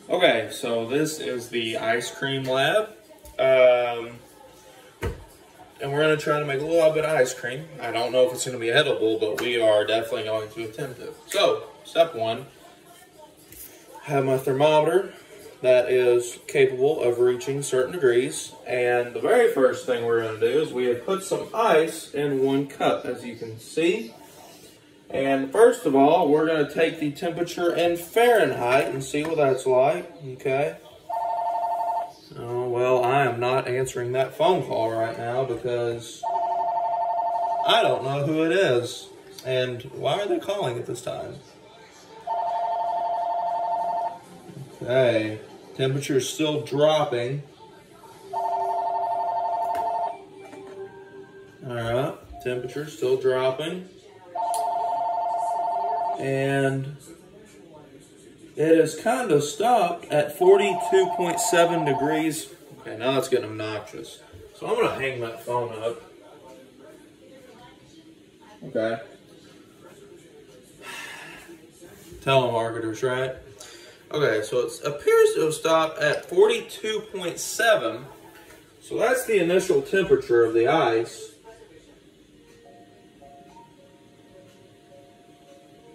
Okay, so this is the ice cream lab. And we're going to try to make a little bit of ice cream. I don't know if it's going to be edible, but we are definitely going to attempt it. So, step one, I have my thermometer that is capable of reaching certain degrees. And the very first thing we're going to do is we have put some ice in 1 cup, as you can see. And first of all, we're going to take the temperature in Fahrenheit and see what that's like, okay? Oh, well, I am not answering that phone call right now because I don't know who it is. And why are they calling at this time? Okay, temperature is still dropping. Alright, temperature still dropping. And it has kind of stopped at 42.7 degrees. Okay, now it's getting obnoxious. So I'm going to hang that phone up. Okay. Telemarketers, right? Okay, so it appears to have stopped at 42.7. So that's the initial temperature of the ice.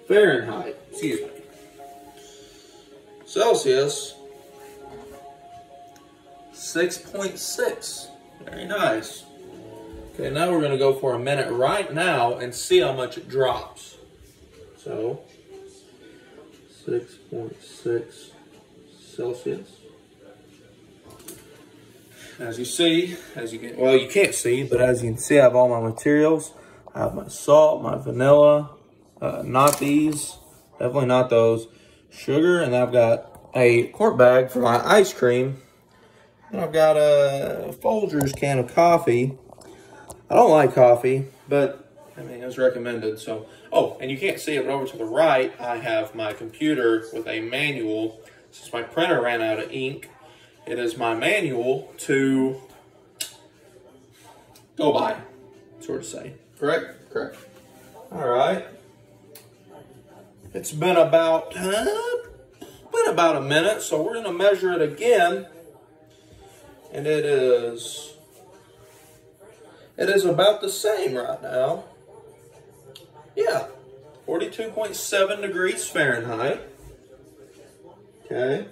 Fahrenheit, excuse me. Celsius, 6.6. Very nice. Okay, now we're going to go for a minute right now and see how much it drops. So, 6.6 Celsius. As you see, well, you can't see, but as you can see, I have all my materials. I have my salt, my vanilla, not these, definitely not those, sugar, and I've got a quart bag for my ice cream, and I've got a Folgers can of coffee. I don't like coffee, but I mean, it's recommended, so. Oh, and you can't see it, but over to the right, I have my computer with a manual. Since my printer ran out of ink, it is my manual to go by, sort of say. Correct? Correct. All right. It's been about a minute, so we're going to measure it again. And it is about the same right now. Yeah, 42.7 degrees Fahrenheit. Okay.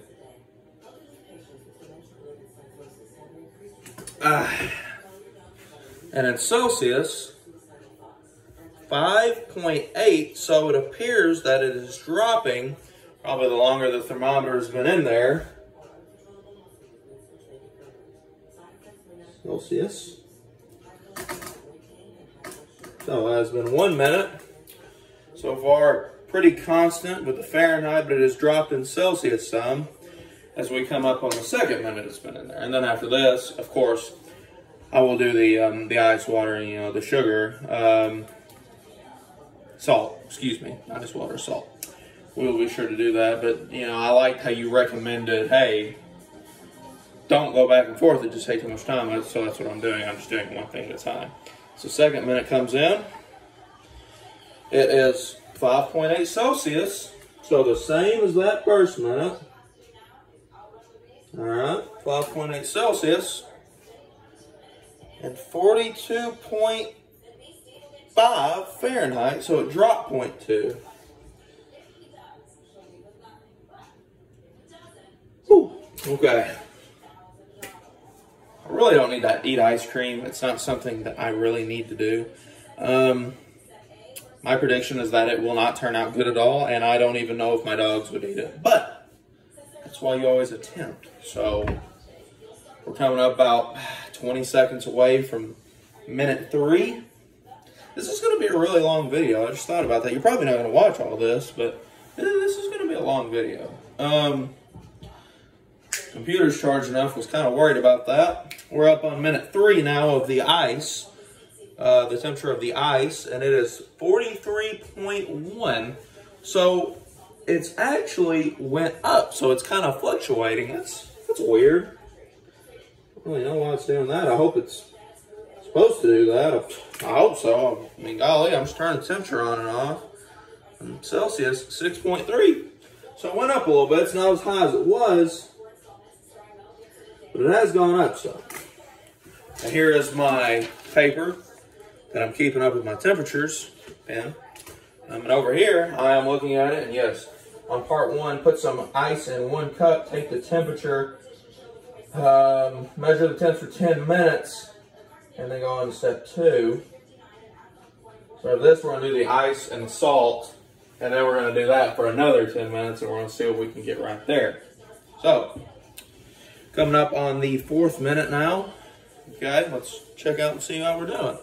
And in Celsius, 5.8, so it appears that it is dropping, probably the longer the thermometer has been in there. Celsius. So it has been 1 minute. So far, pretty constant with the Fahrenheit, but it has dropped in Celsius some as we come up on the 2nd minute it's been in there. And then after this, of course, I will do the ice water and, the sugar. Salt, excuse me, not just water, salt. We'll be sure to do that, but I liked how you recommended, hey, don't go back and forth, it just takes too much time, so that's what I'm doing. I'm just doing one thing at a time. So 2nd minute comes in, it is 5.8 Celsius, so the same as that 1st minute. All right, 5.8 Celsius, and 42.5 Fahrenheit, so it dropped 0.2. Whew. Okay. I really don't need to eat ice cream. It's not something that I really need to do. My prediction is that it will not turn out good at all, and I don't even know if my dogs would eat it. But that's why you always attempt. So we're coming up about 20 seconds away from minute 3. This is going to be a really long video. I just thought about that. You're probably not going to watch all this, but this is going to be a long video. Computer's charged enough. Was kind of worried about that. We're up on minute 3 now of the ice. The temperature of the ice, and it is 43.1. So it's actually went up. So it's kind of fluctuating. That's weird. I don't really know why it's doing that. I hope it's supposed to do that. I hope so. I mean, golly, I'm just turning the temperature on and off. And Celsius, 6.3. So it went up a little bit. It's not as high as it was, but it has gone up some. And here is my paper that I'm keeping up with my temperatures in. And over here, I am looking at it, and yes, on part 1, put some ice in 1 cup, take the temperature, measure the temps for 10 minutes, and then go on to step 2. So for this, we're going to do the ice and the salt, and then we're going to do that for another 10 minutes, and we're going to see what we can get right there. So, coming up on the 4th minute now. Okay, let's check out and see how we're doing.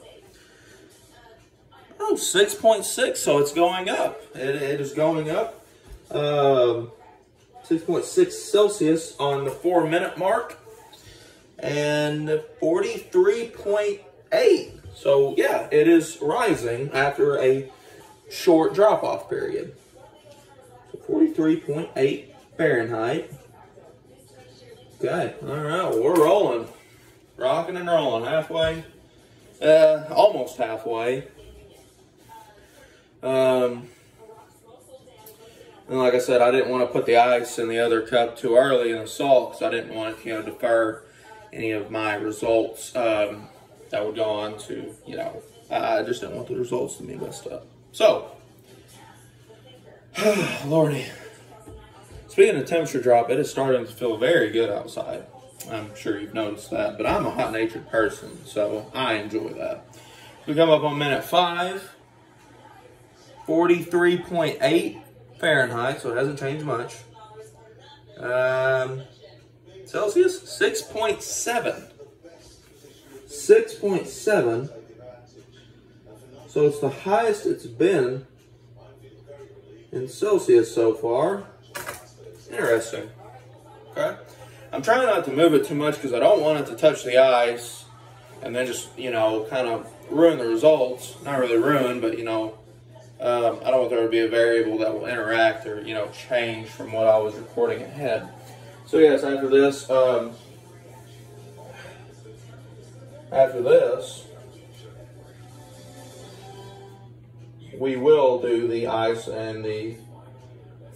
Oh, 6.6, so it's going up. It is going up. 6.6 Celsius on the 4-minute mark. And 43.8. So, yeah, it is rising after a short drop-off period. So, 43.8 Fahrenheit. Okay, all right, well, we're rolling. Rocking and rolling, halfway. Almost halfway. And like I said, I didn't want to put the ice in the other cup too early in the salt because I didn't want to, defer any of my results that would go on to, I just didn't want the results to be messed up. So, Lordy. Speaking of temperature drop, it is starting to feel very good outside. I'm sure you've noticed that, but I'm a hot-natured person, so I enjoy that. We come up on minute 5, 43.8 Fahrenheit, so it hasn't changed much. Celsius, 6.7. 6.7. So it's the highest it's been in Celsius so far. Interesting. Okay. I'm trying not to move it too much because I don't want it to touch the ice and then just, kind of ruin the results. Not really ruin, but, I don't want there to be a variable that will interact or, change from what I was recording ahead. So, yes, after this, we will do the ice and the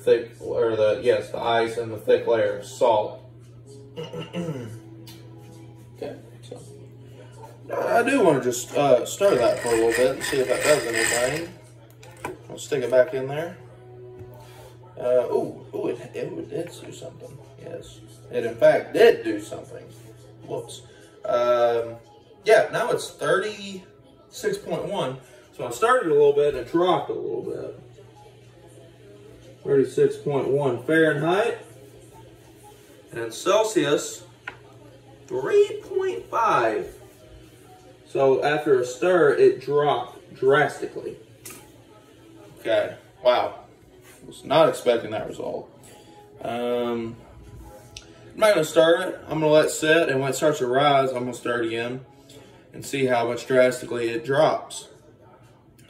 thick, or the ice and the thick layer of salt. Okay, so I do want to just stir that for a little bit and see if that does anything. I'll stick it back in there. It did do something. Yes, it in fact did do something. Whoops. Yeah, now it's 36.1. So I started a little bit and it dropped a little bit. 36.1 Fahrenheit. And Celsius, 3.5. So after a stir, it dropped drastically. Okay, wow. Was not expecting that result. I'm not going to stir it. I'm going to let it sit, and when it starts to rise, I'm going to stir it again and see how much drastically it drops.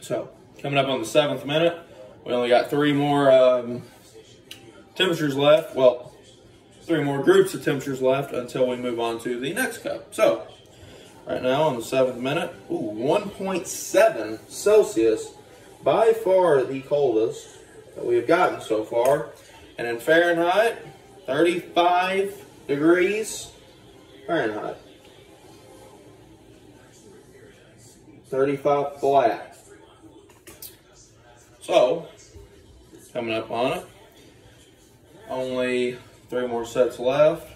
So, coming up on the 7th minute, we only got 3 more temperatures left. Well, 3 more groups of temperatures left until we move on to the next cup. So, right now on the 7th minute, 1.7 Celsius, by far the coldest that we have gotten so far. And in Fahrenheit, 35 degrees Fahrenheit. 35 flat. So, coming up on it, only 3 more sets left.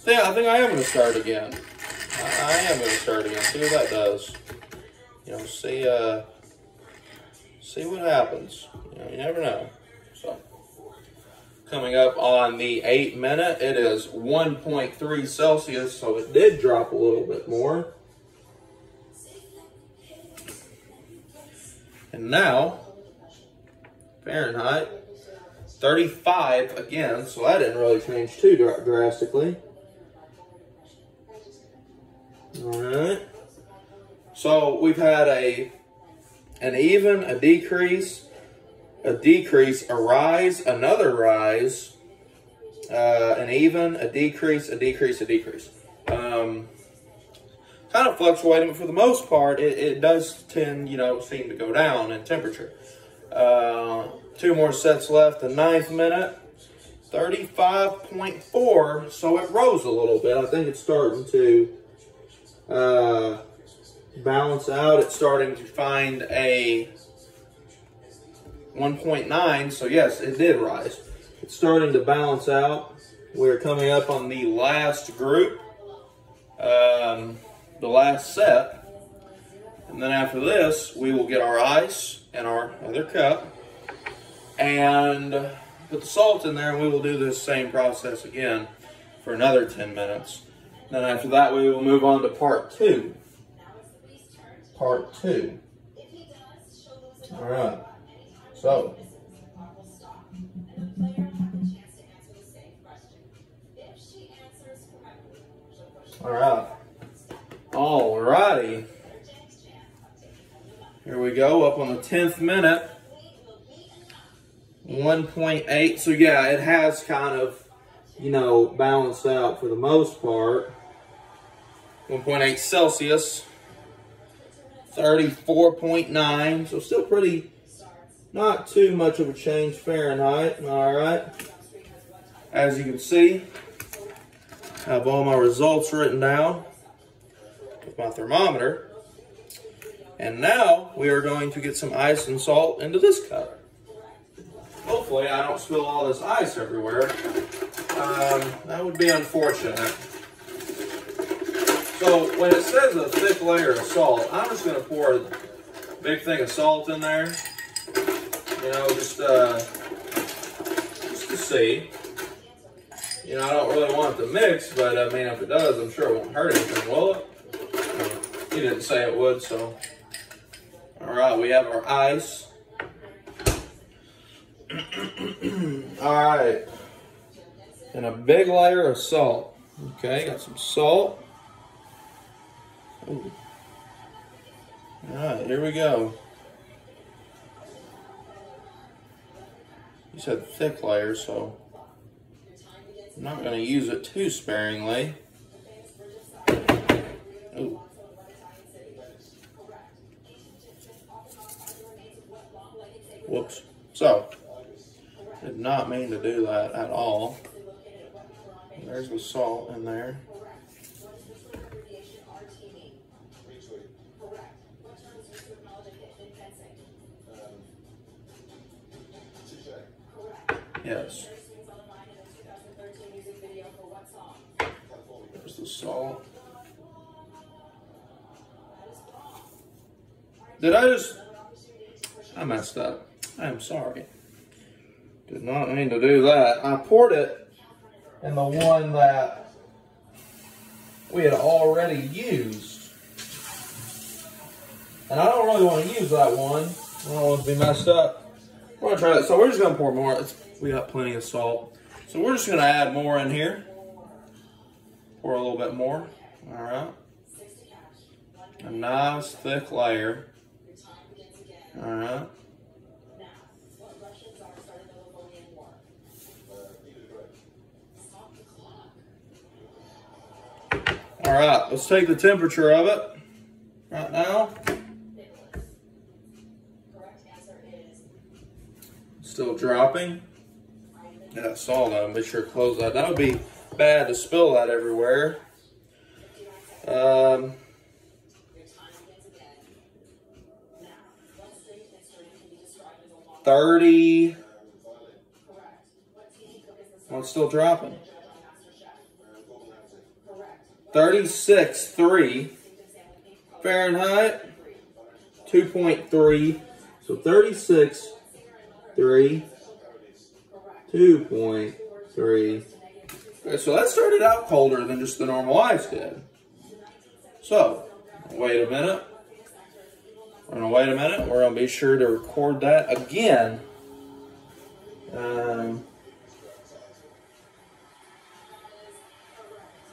Yeah, I think I am going to start again. I am going to start again. See what that does. See what happens. You never know. So, coming up on the 8th minute, it is 1.3 Celsius, so it did drop a little bit more. And now, Fahrenheit, 35 again, so that didn't really change too drastically. Alright. So we've had an even, a decrease, a rise, another rise, an even, a decrease, a decrease, a decrease. Kind of fluctuating, but for the most part, it does tend, seem to go down in temperature. 2 more sets left, the 9th minute. 35.4, so it rose a little bit. I think it's starting to balance out. It's starting to find a 1.9, so yes, it did rise. It's starting to balance out. We're coming up on the last group, the last set. And then after this, we will get our ice and our other cup and put the salt in there, and we will do this same process again for another 10 minutes. Then after that, we will move on to part 2. Part 2. All right. So. All right. All righty. Here we go, up on the 10th minute. 1.8. So yeah, it has kind of, balanced out for the most part. 1.8 Celsius. 34.9. So still pretty, not too much of a change Fahrenheit. All right. As you can see, I have all my results written down with my thermometer. And now we are going to get some ice and salt into this cup. Hopefully I don't spill all this ice everywhere. That would be unfortunate. So when it says a thick layer of salt, I'm just going to pour a big thing of salt in there. Just to see. I don't really want it to mix, but I mean, if it does, I'm sure it won't hurt anything, will it? He didn't say it would, so. All right, we have our ice. All right, and a big layer of salt. Okay, got some salt. Ooh. All right, here we go. You said thick layer, so I'm not going to use it too sparingly. Ooh. Whoops. So, did not mean to do that at all. There's the salt in there. Yes. There's the salt. I messed up. I am sorry. Did not mean to do that. I poured it in the one that we had already used. And I don't really want to use that one. I don't want it to be messed up. We're going to try that. So we're just going to pour more. We got plenty of salt. So we're just going to add more in here. Pour a little bit more. All right. A nice thick layer. All right. All right, let's take the temperature of it right now. Still dropping. Yeah, salt on. Make sure to close that. That would be bad to spill that everywhere. 30. Well, it's still dropping. 36.3 Fahrenheit, 2.3. So 36.3, 2.3. Okay, so that started out colder than just the normal ice did. So, wait a minute. We're going to wait a minute. We're going to be sure to record that again.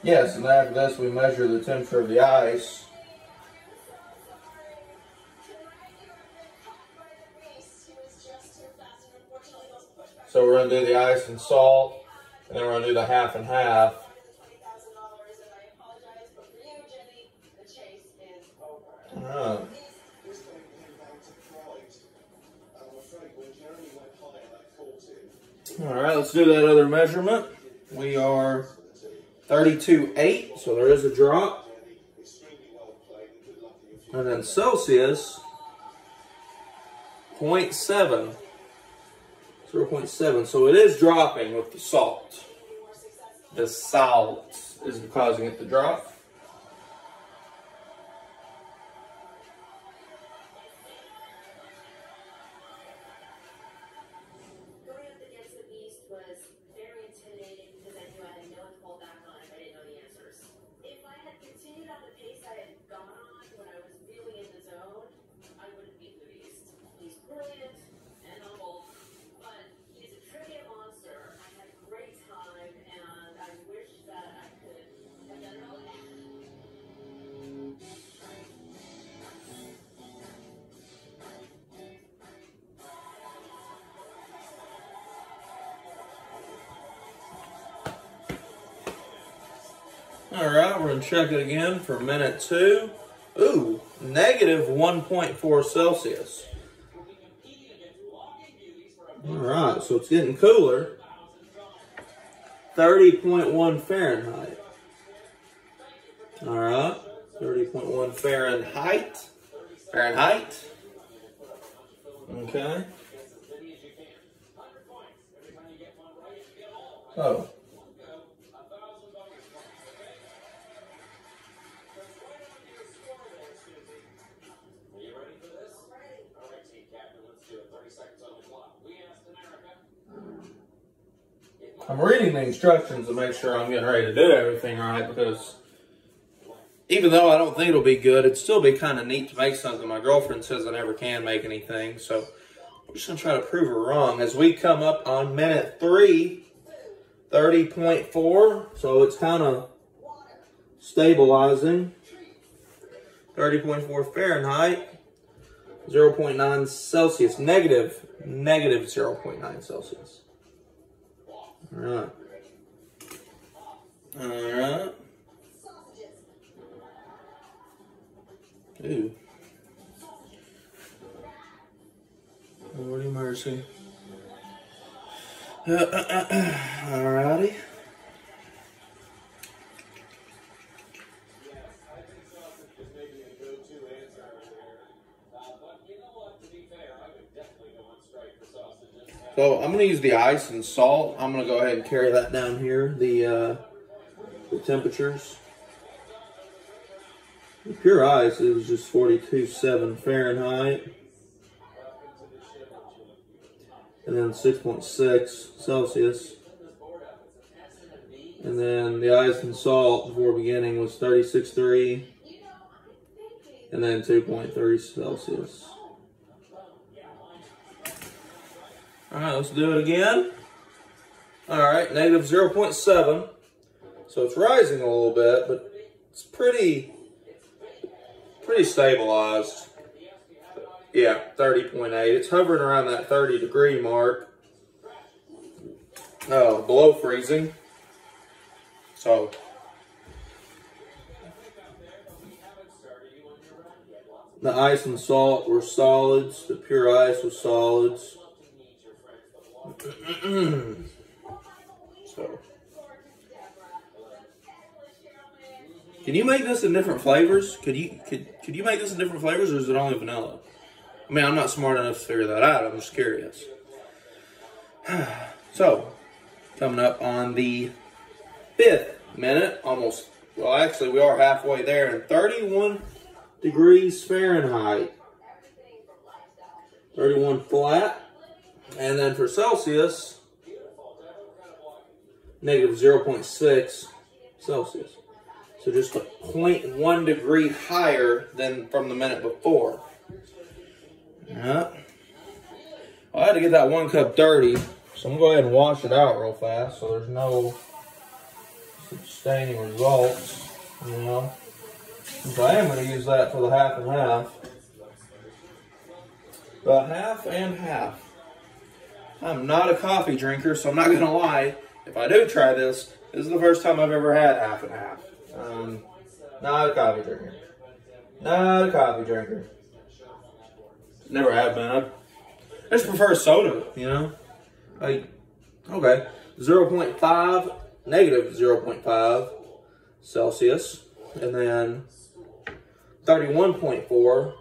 Yes, and after this we measure the temperature of the ice. So we're going to do the ice and salt, and then we're going to do the half and half. Alright. All right, let's do that other measurement. We are 32.8, so there is a drop. And then Celsius, 0.7. 0.7, so it is dropping with the salt. The salt is causing it to drop. Going up against the beast was very intimidating because I knew I had no one to fall back on if I didn't know the answers. If I had continued on the pace I had gone on when I was really in the zone, I would have beaten the beast. He's brilliant and humble, but he's a trivia monster. I had a great time, and I wish that I could have done it all again. All right, we're gonna check it again for minute 2. Ooh, negative 1.4 Celsius. All right, so it's getting cooler. 30.1 Fahrenheit. All right, 30.1 Fahrenheit. Fahrenheit. Okay. So. I'm reading the instructions to make sure I'm getting ready to do everything right, because even though I don't think it'll be good, it'd still be kind of neat to make something. My girlfriend says I never can make anything, so I'm just going to try to prove her wrong. As we come up on minute 3, 30.4, so it's kind of stabilizing. 30.4 Fahrenheit, 0.9 Celsius, negative 0.9 Celsius. All right. All right. Ooh. Lordy mercy. All righty. So I'm going to use the ice and salt. I'm going to go ahead and carry that down here, the temperatures. The pure ice is just 42.7 Fahrenheit. And then 6.6 Celsius. And then the ice and salt before beginning was 36.3. And then 2.3 Celsius. All right, let's do it again. All right, negative 0.7. So it's rising a little bit, but it's pretty stabilized. Yeah, 30.8. It's hovering around that 30-degree mark. Oh, below freezing. So the ice and salt were solids. The pure ice was solids. So, can you make this in different flavors? Could you make this in different flavors, or is it only vanilla? I mean, I'm not smart enough to figure that out. I'm just curious. So, coming up on the 5th minute, almost. Well, actually, we are halfway there, and 31 degrees Fahrenheit. 31 flat. And then for Celsius, negative 0.6 Celsius. So just a 0.1 degree higher than from the minute before. Yeah. Well, I had to get that 1 cup dirty, so I'm going to go ahead and wash it out real fast so there's no staining results, you know. So I am going to use that for the half and half. The half and half. I'm not a coffee drinker, so I'm not going to lie. If I do try this, this is the first time I've ever had half and half. Not a coffee drinker. Not a coffee drinker. Never have been. I just prefer soda, you know? I Okay, 0.5, negative 0.5 Celsius, and then 31.4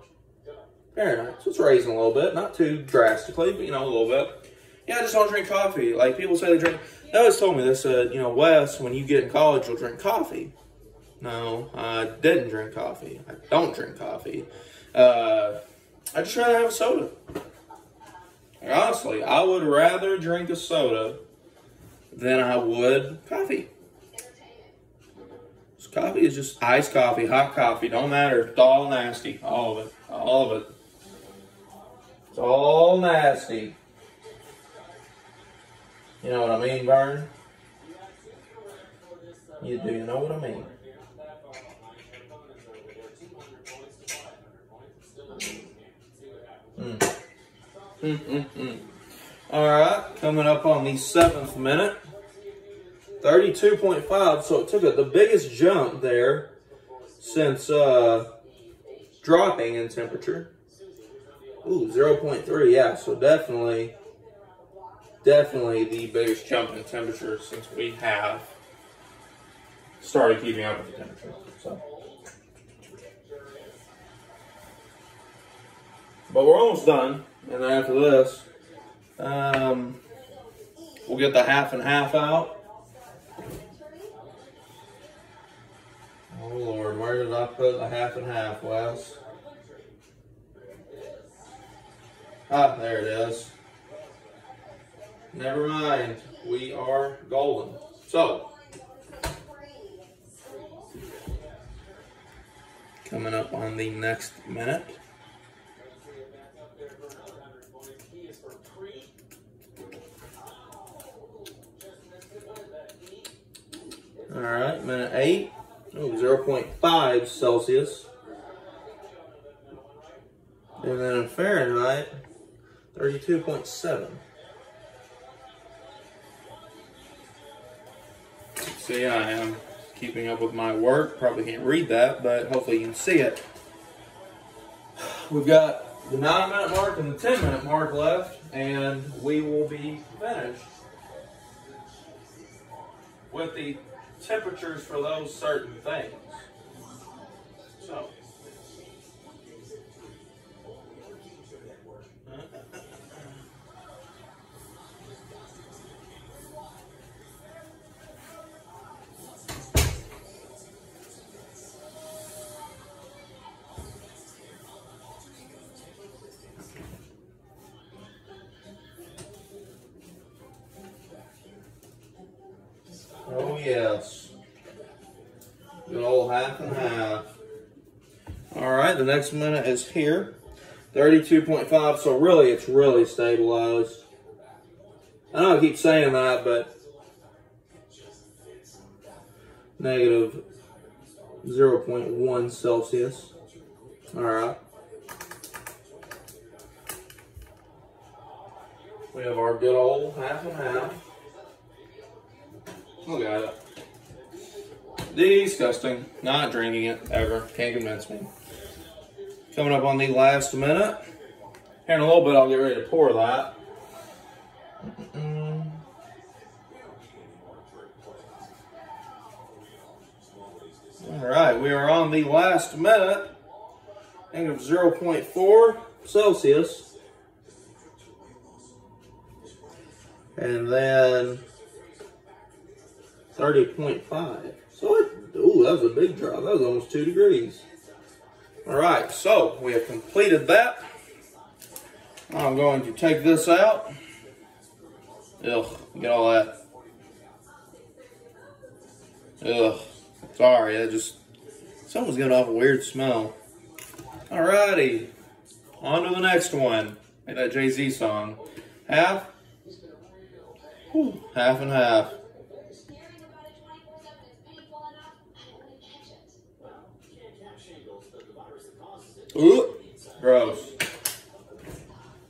Fahrenheit. So it's raising a little bit, not too drastically, but you know, a little bit. Yeah, I just don't drink coffee. Like people say they drink. They always told me this, you know, Wes, when you get in college, you'll drink coffee. No, I didn't drink coffee. I don't drink coffee. I just rather have a soda. And honestly, I would rather drink a soda than I would coffee. So coffee is just iced coffee, hot coffee, don't matter. It's all nasty. All of it. All of it. It's all nasty. You know what I mean, Vern? Do you know what I mean? All right, coming up on the 7th minute. 32.5, so it took the biggest jump there since dropping in temperature. Ooh, 0.3, yeah, so definitely the biggest jump in temperature since we have started keeping up with the temperature. So, but we're almost done, and then after this, we'll get the half and half out. Oh Lord, where did I put the half and half, Wes? Ah, there it is. Never mind, we are golden. So, coming up on the next minute. All right, minute 8. Oh, 0.5 Celsius. And then in Fahrenheit, 32.7. See, I am keeping up with my work. Probably can't read that, but hopefully you can see it. We've got the 9-minute mark and the 10-minute mark left, and we will be finished with the temperatures for those certain things. So, oh yes, good old half and half. All right, the next minute is here, 32.5. So really, it's really stabilized. I know I keep saying that, but negative 0.1 Celsius. All right. We have our good old half and half. Look at it. Disgusting. Not drinking it ever. Can't convince me. Coming up on the last minute. Here in a little bit, I'll get ready to pour that. All right, we are on the last minute. Negative 0.4 Celsius. And then 30.5. So ooh, that was a big drop. That was almost 2 degrees. All right, so we have completed that. I'm going to take this out. Ugh, get all that. Ugh, sorry, that just, something's getting off a weird smell. All righty, on to the next one. Like that Jay-Z song. Half. Whew, half and half. Ooh, gross.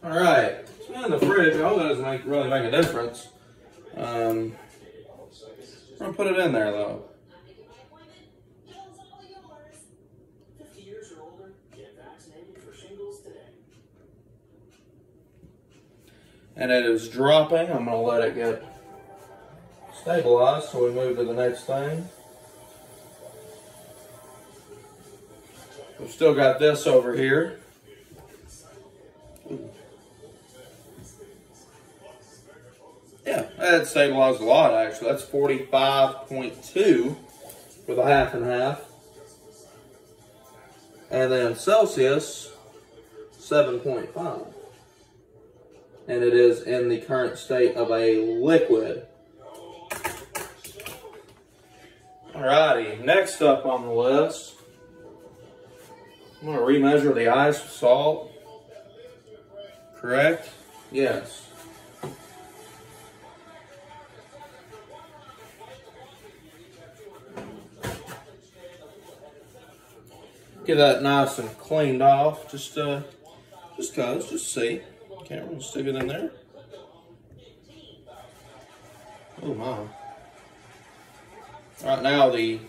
All right, it's in the fridge. I hope that doesn't really make a difference. I'm gonna put it in there though. And it is dropping. I'm gonna let it get stabilized, so we move to the next thing. We've still got this over here. Yeah, that stabilized a lot actually. That's 45.2 for the half and half. And then Celsius, 7.5. And it is in the current state of a liquid. Alrighty, next up on the list, I'm going to remeasure the ice with salt. Correct? Yes. Get that nice and cleaned off. Just see. Camera, stick it in there. Oh my! Right now the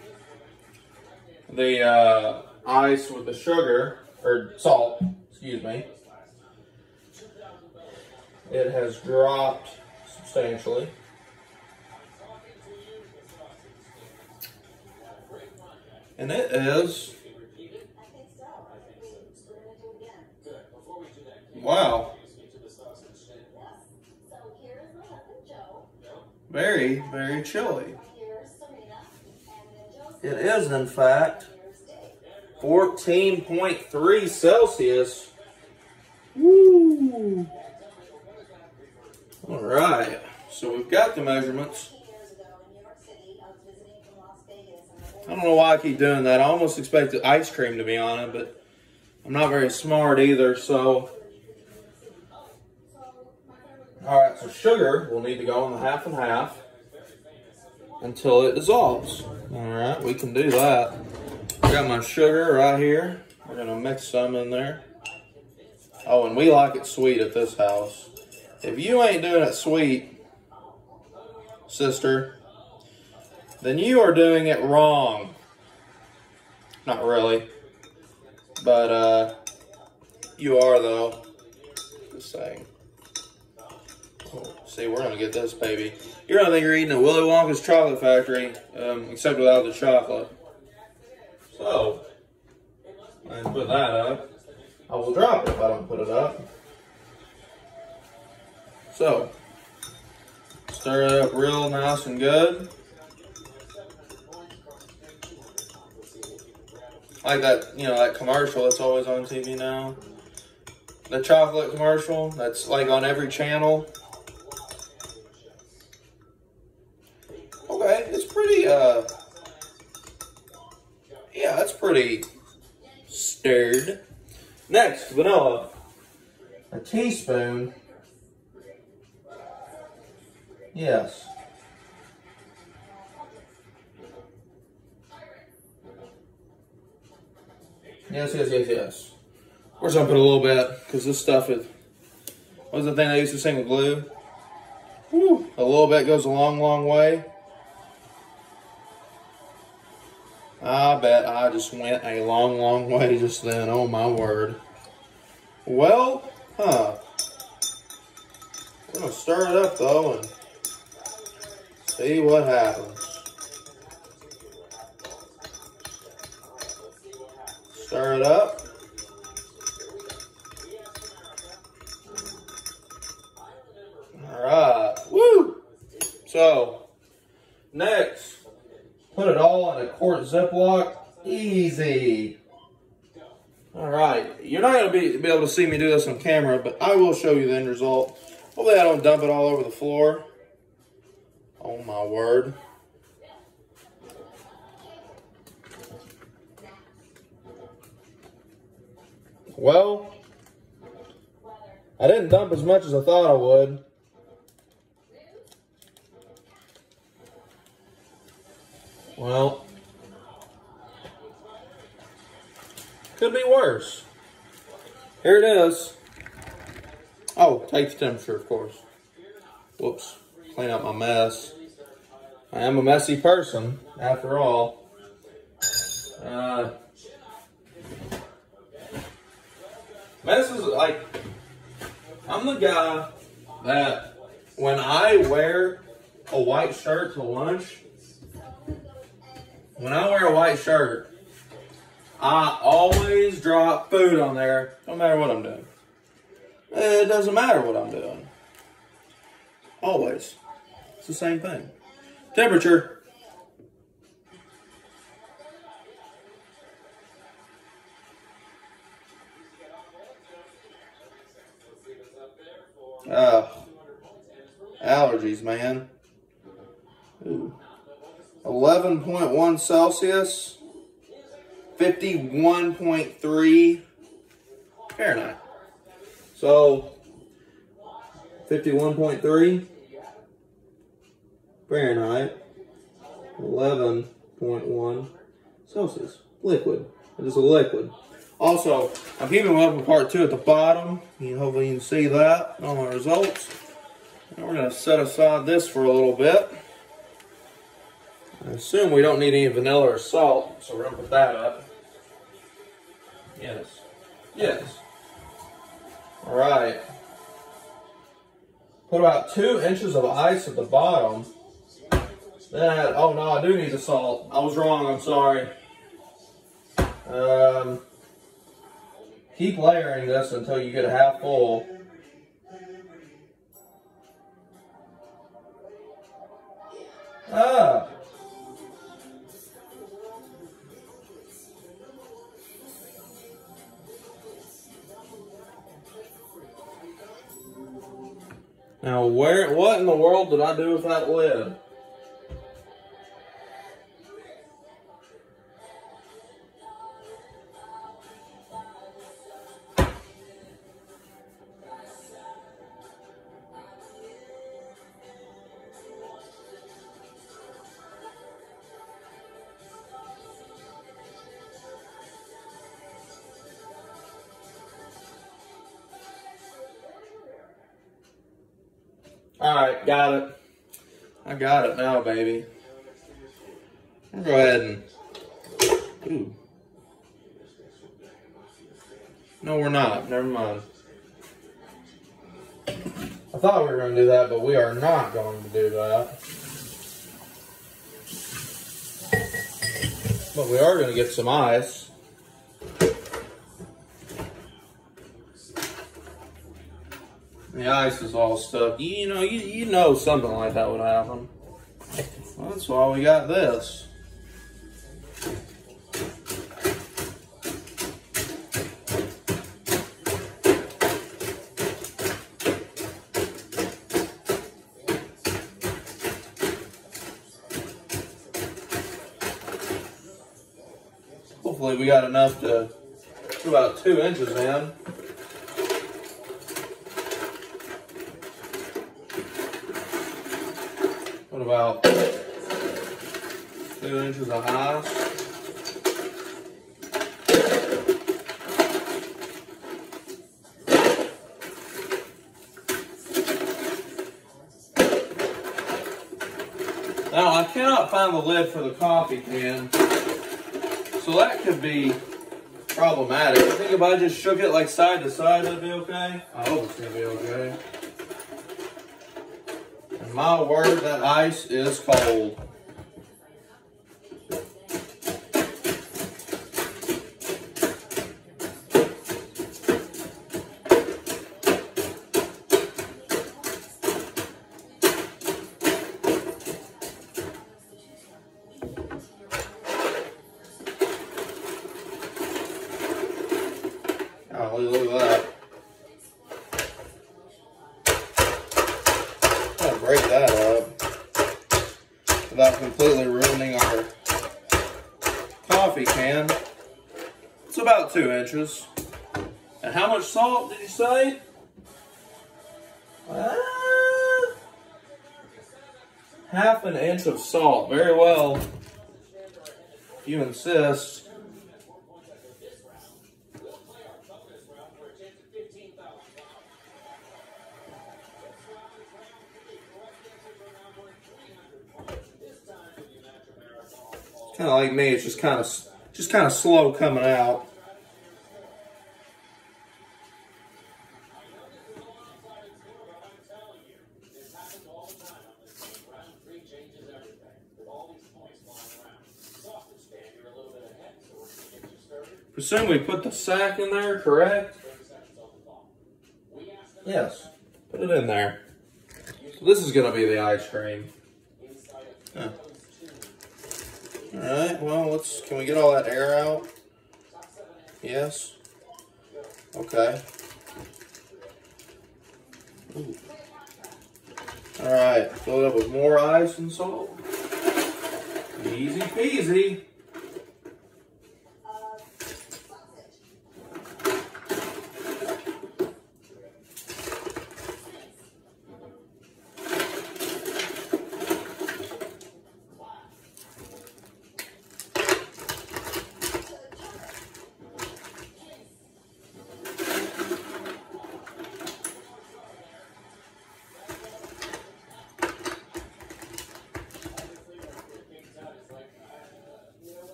ice with the sugar or salt, excuse me, it has dropped substantially. And it is, wow, very, very chilly. It is, in fact, 14.3 Celsius. Woo! All right, so we've got the measurements. I don't know why I keep doing that. I almost expected ice cream to be on it, but I'm not very smart either, so. All right, so sugar will need to go in the half and half until it dissolves. All right, we can do that. I got my sugar right here. We're gonna mix some in there. Oh, and we like it sweet at this house. If you ain't doing it sweet, sister, then you are doing it wrong. Not really, but you are though. Just saying. Oh, see, we're gonna get this baby. You're gonna think you're eating a Willy Wonka's chocolate factory, except without the chocolate. So, I put that up. I will drop it if I don't put it up. So, stir it up real nice and good. Like that, you know, that commercial that's always on TV now. The chocolate commercial that's like on every channel. Okay, it's pretty, yeah, that's pretty stirred. Next, vanilla. A teaspoon. Yes. Yes. We're just gonna put a little bit, because this stuff is, what was the thing they used to sing with glue? Whew, a little bit goes a long, long way. I bet I just went a long, long way just then, oh my word. Well, we're gonna stir it up though and see what happens. Stir it up. All right, woo! So, next, put it all in a quart Ziploc. Easy. All right, you're not gonna be able to see me do this on camera, but I will show you the end result. Hopefully I don't dump it all over the floor. Oh my word. Well, I didn't dump as much as I thought I would. Well, could be worse. Here it is. Oh, take the temperature, of course. Whoops. Clean up my mess. I am a messy person, after all. Messes, like, I'm the guy that when I wear a white shirt to lunch, when I wear a white shirt, I always drop food on there, no matter what I'm doing. It doesn't matter what I'm doing. Always. It's the same thing. Temperature. Allergies, man. Ooh. 11.1 Celsius. 51.3 Fahrenheit. So, 51.3 Fahrenheit. 11.1 Celsius. Liquid. It is a liquid. Also, I'm keeping them up in part 2 at the bottom. Hopefully you can see that on my results. And we're going to set aside this for a little bit. I assume we don't need any vanilla or salt, so we're going to put that up. Yes. Yes. Alright. Put about 2 inches of ice at the bottom. Then, oh no, I do need the salt. I was wrong, I'm sorry. Keep layering this until you get a half full. Now, what in the world did I do with that lid? Alright, got it. I got it now, baby. I'll go ahead and... Ooh. No, we're not. Never mind. I thought we were going to do that, but we are not going to do that. But we are going to get some ice. The ice is all stuck. You know something like that would happen. Well, that's why we got this. Hopefully we got enough to put about 2 inches in. Put about 2 inches of ice. Now I cannot find the lid for the coffee can, so that could be problematic. I think if I just shook it like side to side, that'd be okay. I hope it's gonna be okay. And my word, that ice is cold. Oh, look at that. Gotta break that up without completely ruining our coffee can. It's about 2 inches. And how much salt did you say? Half an inch of salt. Very well. If you insist. Kind of like me, it's just kind of slow coming out. Assume we put the sack in there, correct? Yes. Put it in there. So this is going to be the ice cream. Huh. Alright, well, can we get all that air out? Yes. Okay. Alright, fill it up with more ice and salt. Easy peasy.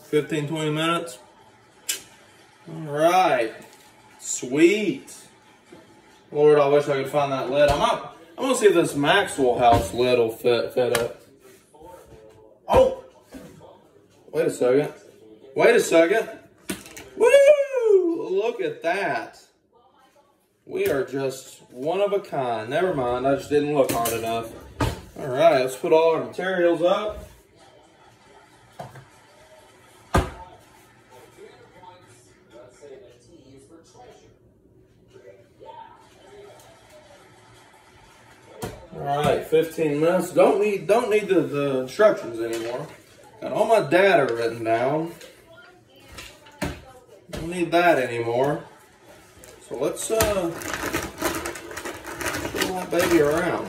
$15, 20 minutes. All right, sweet. Lord, I wish I could find that lid. I'm gonna see if this Maxwell House lid will fit up. Oh, wait a second. Wait a second. Woo! Look at that. We are just one of a kind. Never mind, I just didn't look hard enough. All right, let's put all our materials up. All right, 15 minutes. Don't need the instructions anymore. Got all my data written down. Don't need that anymore. So let's pull that baby around.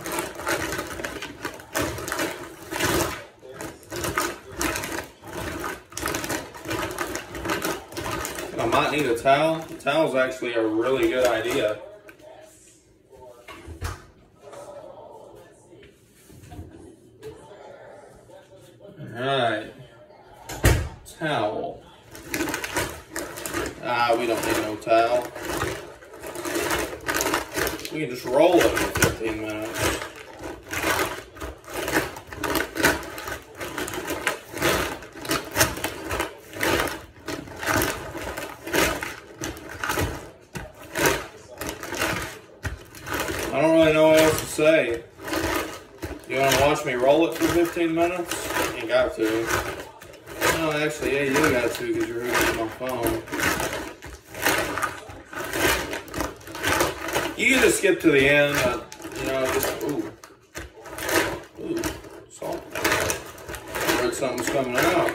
I might need a towel. The towel's actually a really good idea. Alright, towel. We don't need no towel. We can just roll it for 15 minutes. I don't really know what else to say. You want to watch me roll it for 15 minutes? You got to. No, actually, yeah, you got to because you're hooked to my phone. You can just skip to the end, you know, just, ooh, salt. I heard something's coming out.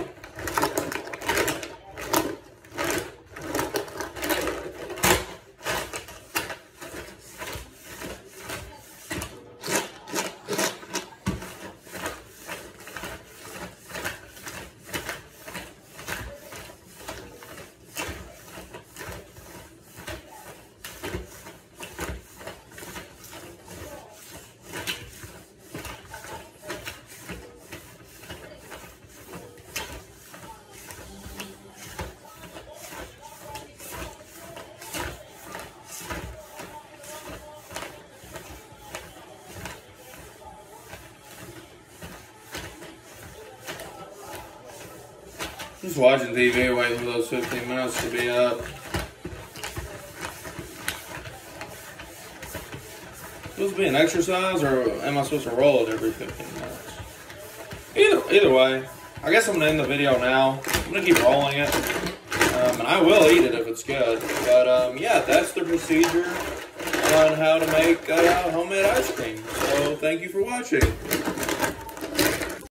Just watching TV, waiting for those 15 minutes to be up. Supposed to be an exercise, or am I supposed to roll it every 15 minutes? Either way, I guess I'm gonna end the video now. I'm gonna keep rolling it, and I will eat it if it's good. But yeah, that's the procedure on how to make homemade ice cream. So thank you for watching.